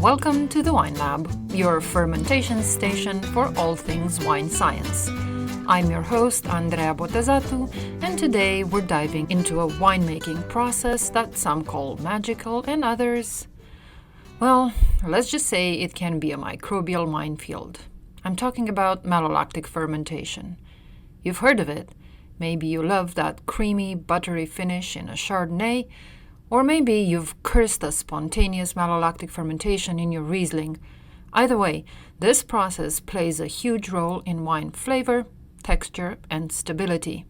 Welcome to the Wine Lab, your fermentation station for all things wine science. I'm your host, Andrea Botezatu, and today we're diving into a winemaking process that some call magical and others, well, let's just say it can be a microbial minefield. I'm talking about malolactic fermentation. You've heard of it. Maybe you love that creamy, buttery finish in a Chardonnay, or maybe you've cursed a spontaneous malolactic fermentation in your Riesling. Either way, this process plays a huge role in wine flavor, texture, and stability.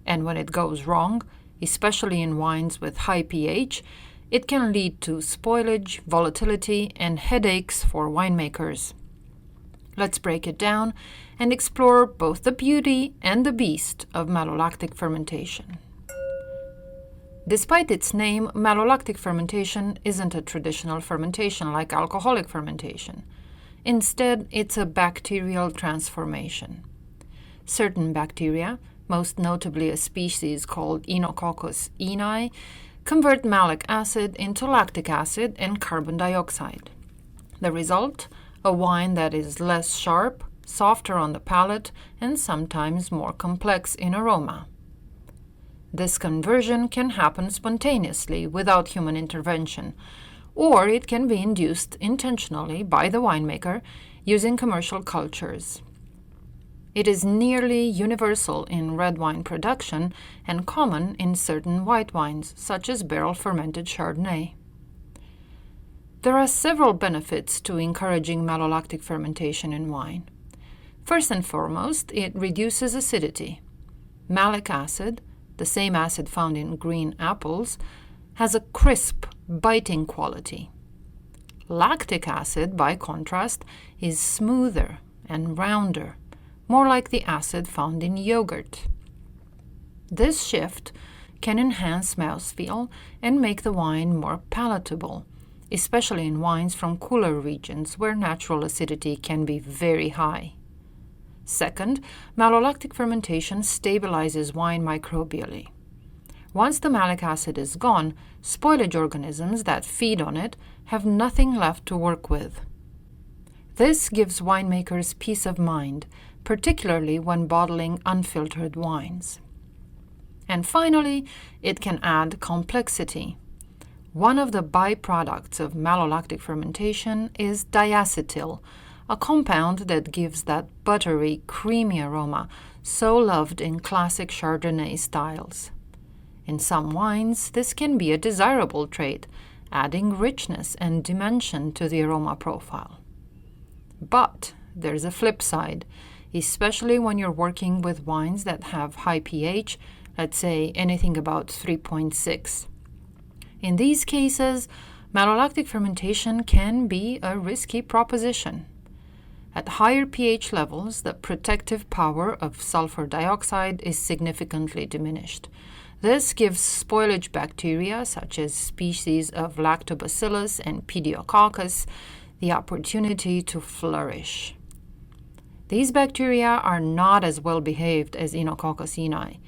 And when it goes wrong, especially in wines with high pH, it can lead to spoilage, volatility, and headaches for winemakers. Let's break it down and explore both the beauty and the beast of malolactic fermentation. Despite its name, malolactic fermentation isn't a traditional fermentation like alcoholic fermentation. Instead, it's a bacterial transformation. Certain bacteria, most notably a species called Enococcus eni, convert malic acid into lactic acid and carbon dioxide. The result? A wine that is less sharp, softer on the palate, and sometimes more complex in aroma. This conversion can happen spontaneously without human intervention, or it can be induced intentionally by the winemaker using commercial cultures. It is nearly universal in red wine production and common in certain white wines, such as barrel-fermented Chardonnay. There are several benefits to encouraging malolactic fermentation in wine. First and foremost, it reduces acidity. Malic acid, the same acid found in green apples, has a crisp, biting quality. Lactic acid, by contrast, is smoother and rounder, more like the acid found in yogurt. This shift can enhance mouthfeel and make the wine more palatable, especially in wines from cooler regions where natural acidity can be very high. Second, malolactic fermentation stabilizes wine microbially. Once the malic acid is gone, spoilage organisms that feed on it have nothing left to work with. This gives winemakers peace of mind, particularly when bottling unfiltered wines. And finally, it can add complexity. One of the byproducts of malolactic fermentation is diacetyl, a compound that gives that buttery, creamy aroma so loved in classic Chardonnay styles. In some wines, this can be a desirable trait, adding richness and dimension to the aroma profile. But there's a flip side, especially when you're working with wines that have high pH, let's say anything about 3.6. In these cases, malolactic fermentation can be a risky proposition. At higher pH levels, the protective power of sulfur dioxide is significantly diminished. This gives spoilage bacteria, such as species of Lactobacillus and Pediococcus, the opportunity to flourish. These bacteria are not as well behaved as Enococcus eni.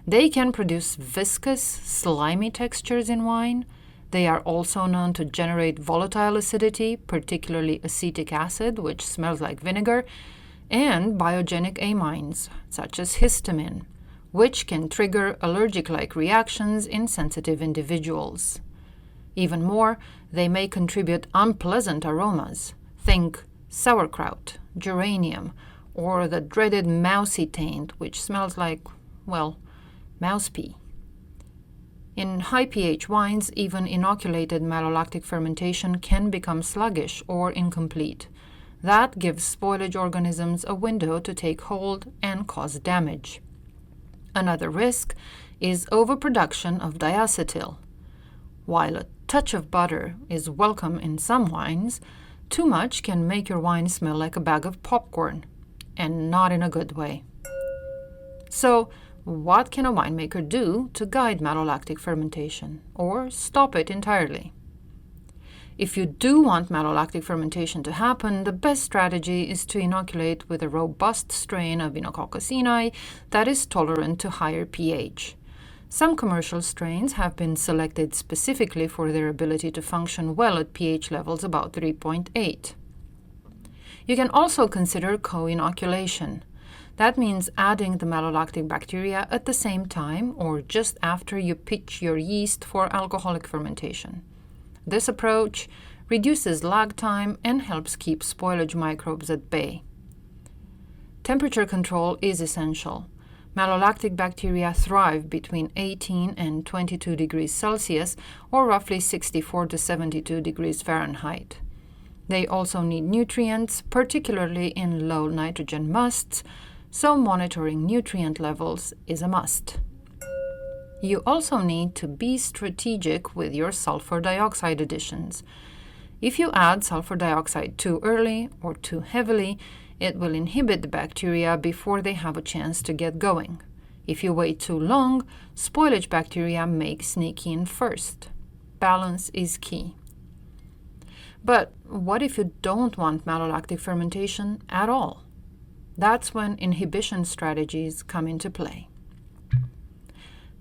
They can produce viscous, slimy textures in wine. They are also known to generate volatile acidity, particularly acetic acid, which smells like vinegar, and biogenic amines, such as histamine, which can trigger allergic-like reactions in sensitive individuals. Even more, they may contribute unpleasant aromas. Think sauerkraut, geranium, or the dreaded mousy taint, which smells like, well, mouse pee. In high pH wines, even inoculated malolactic fermentation can become sluggish or incomplete. That gives spoilage organisms a window to take hold and cause damage. Another risk is overproduction of diacetyl. While a touch of butter is welcome in some wines, too much can make your wine smell like a bag of popcorn, and not in a good way. So, what can a winemaker do to guide malolactic fermentation, or stop it entirely? If you do want malolactic fermentation to happen, the best strategy is to inoculate with a robust strain of Enococcus eni that is tolerant to higher pH. Some commercial strains have been selected specifically for their ability to function well at pH levels about 3.8. You can also consider co-inoculation. That means adding the malolactic bacteria at the same time or just after you pitch your yeast for alcoholic fermentation. This approach reduces lag time and helps keep spoilage microbes at bay. Temperature control is essential. Malolactic bacteria thrive between 18 and 22 degrees Celsius, or roughly 64 to 72 degrees Fahrenheit. They also need nutrients, particularly in low nitrogen musts, so monitoring nutrient levels is a must. You also need to be strategic with your sulfur dioxide additions. If you add sulfur dioxide too early or too heavily, it will inhibit the bacteria before they have a chance to get going. If you wait too long, spoilage bacteria may sneak in first. Balance is key. But what if you don't want malolactic fermentation at all? That's when inhibition strategies come into play.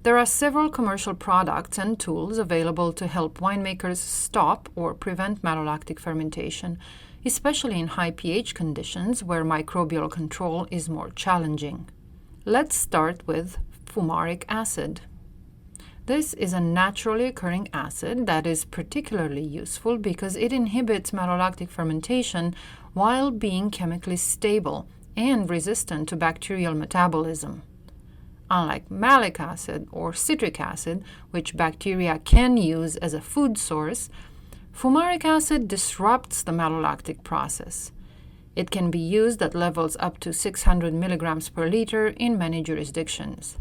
There are several commercial products and tools available to help winemakers stop or prevent malolactic fermentation, especially in high pH conditions where microbial control is more challenging. Let's start with fumaric acid. This is a naturally occurring acid that is particularly useful because it inhibits malolactic fermentation while being chemically stable and resistant to bacterial metabolism. Unlike malic acid or citric acid, which bacteria can use as a food source, fumaric acid disrupts the malolactic process. It can be used at levels up to 600 milligrams per liter in many jurisdictions.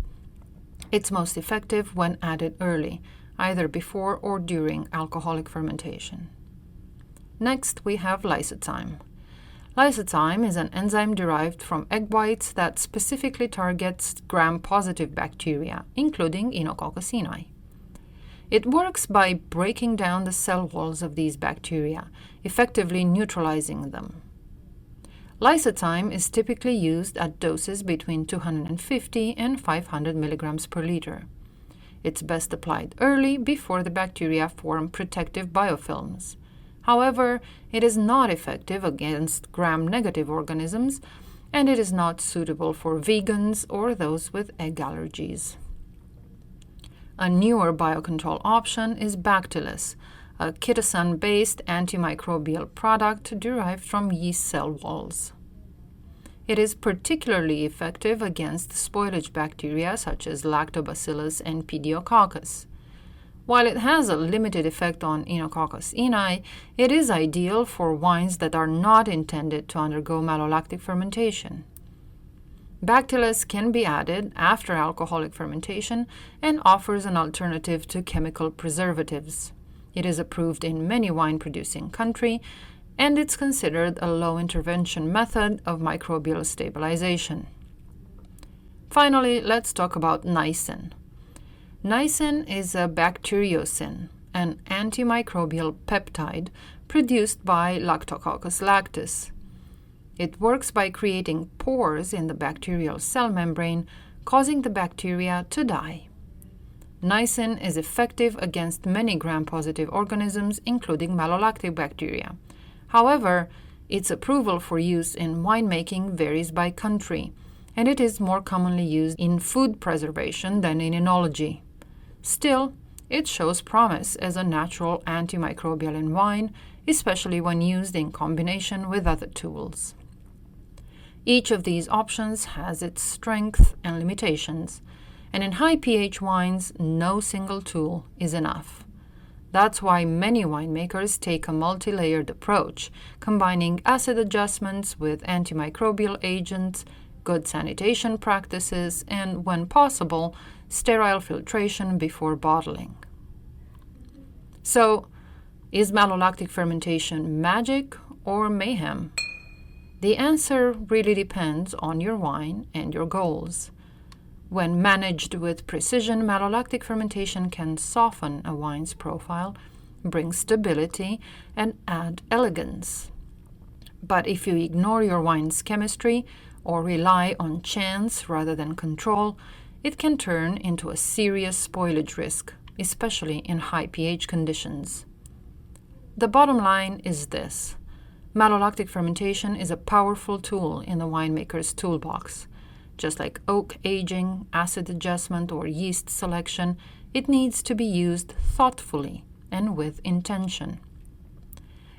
It's most effective when added early, either before or during alcoholic fermentation. Next, we have lysozyme. Lysozyme is an enzyme derived from egg whites that specifically targets gram-positive bacteria, including Enococcus cini. It works by breaking down the cell walls of these bacteria, effectively neutralizing them. Lysozyme is typically used at doses between 250 and 500 milligrams per liter. It's best applied early before the bacteria form protective biofilms. However, it is not effective against gram-negative organisms, and it is not suitable for vegans or those with egg allergies. A newer biocontrol option is Bacillus, a chitosan-based antimicrobial product derived from yeast cell walls. It is particularly effective against spoilage bacteria such as Lactobacillus and Pediococcus. While it has a limited effect on Enococcus cini, it is ideal for wines that are not intended to undergo malolactic fermentation. Bacillus can be added after alcoholic fermentation and offers an alternative to chemical preservatives. It is approved in many wine-producing countries, and it's considered a low-intervention method of microbial stabilization. Finally, let's talk about niacin. Niacin is a bacteriocin, an antimicrobial peptide produced by Lactococcus lactis. It works by creating pores in the bacterial cell membrane, causing the bacteria to die. Niacin is effective against many gram-positive organisms, including malolactic bacteria. However, its approval for use in winemaking varies by country, and it is more commonly used in food preservation than in enology. Still, it shows promise as a natural antimicrobial in wine, especially when used in combination with other tools. Each of these options has its strengths and limitations, and in high pH wines, no single tool is enough. That's why many winemakers take a multi-layered approach, combining acid adjustments with antimicrobial agents, good sanitation practices, and, when possible, sterile filtration before bottling. So, is malolactic fermentation magic or mayhem? The answer really depends on your wine and your goals. When managed with precision, malolactic fermentation can soften a wine's profile, bring stability, and add elegance. But if you ignore your wine's chemistry or rely on chance rather than control, it can turn into a serious spoilage risk, especially in high pH conditions. The bottom line is this: malolactic fermentation is a powerful tool in the winemaker's toolbox. Just like oak aging, acid adjustment, or yeast selection, it needs to be used thoughtfully and with intention.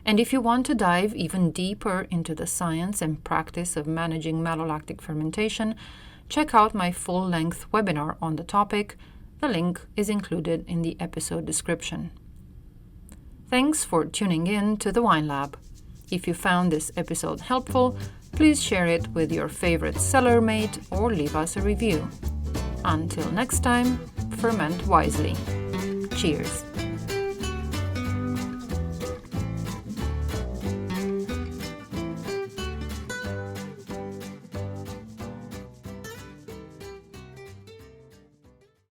And if you want to dive even deeper into the science and practice of managing malolactic fermentation, check out my full-length webinar on the topic. The link is included in the episode description. Thanks for tuning in to the Wine Lab. If you found this episode helpful, please share it with your favorite cellar mate or leave us a review. Until next time, ferment wisely. Cheers!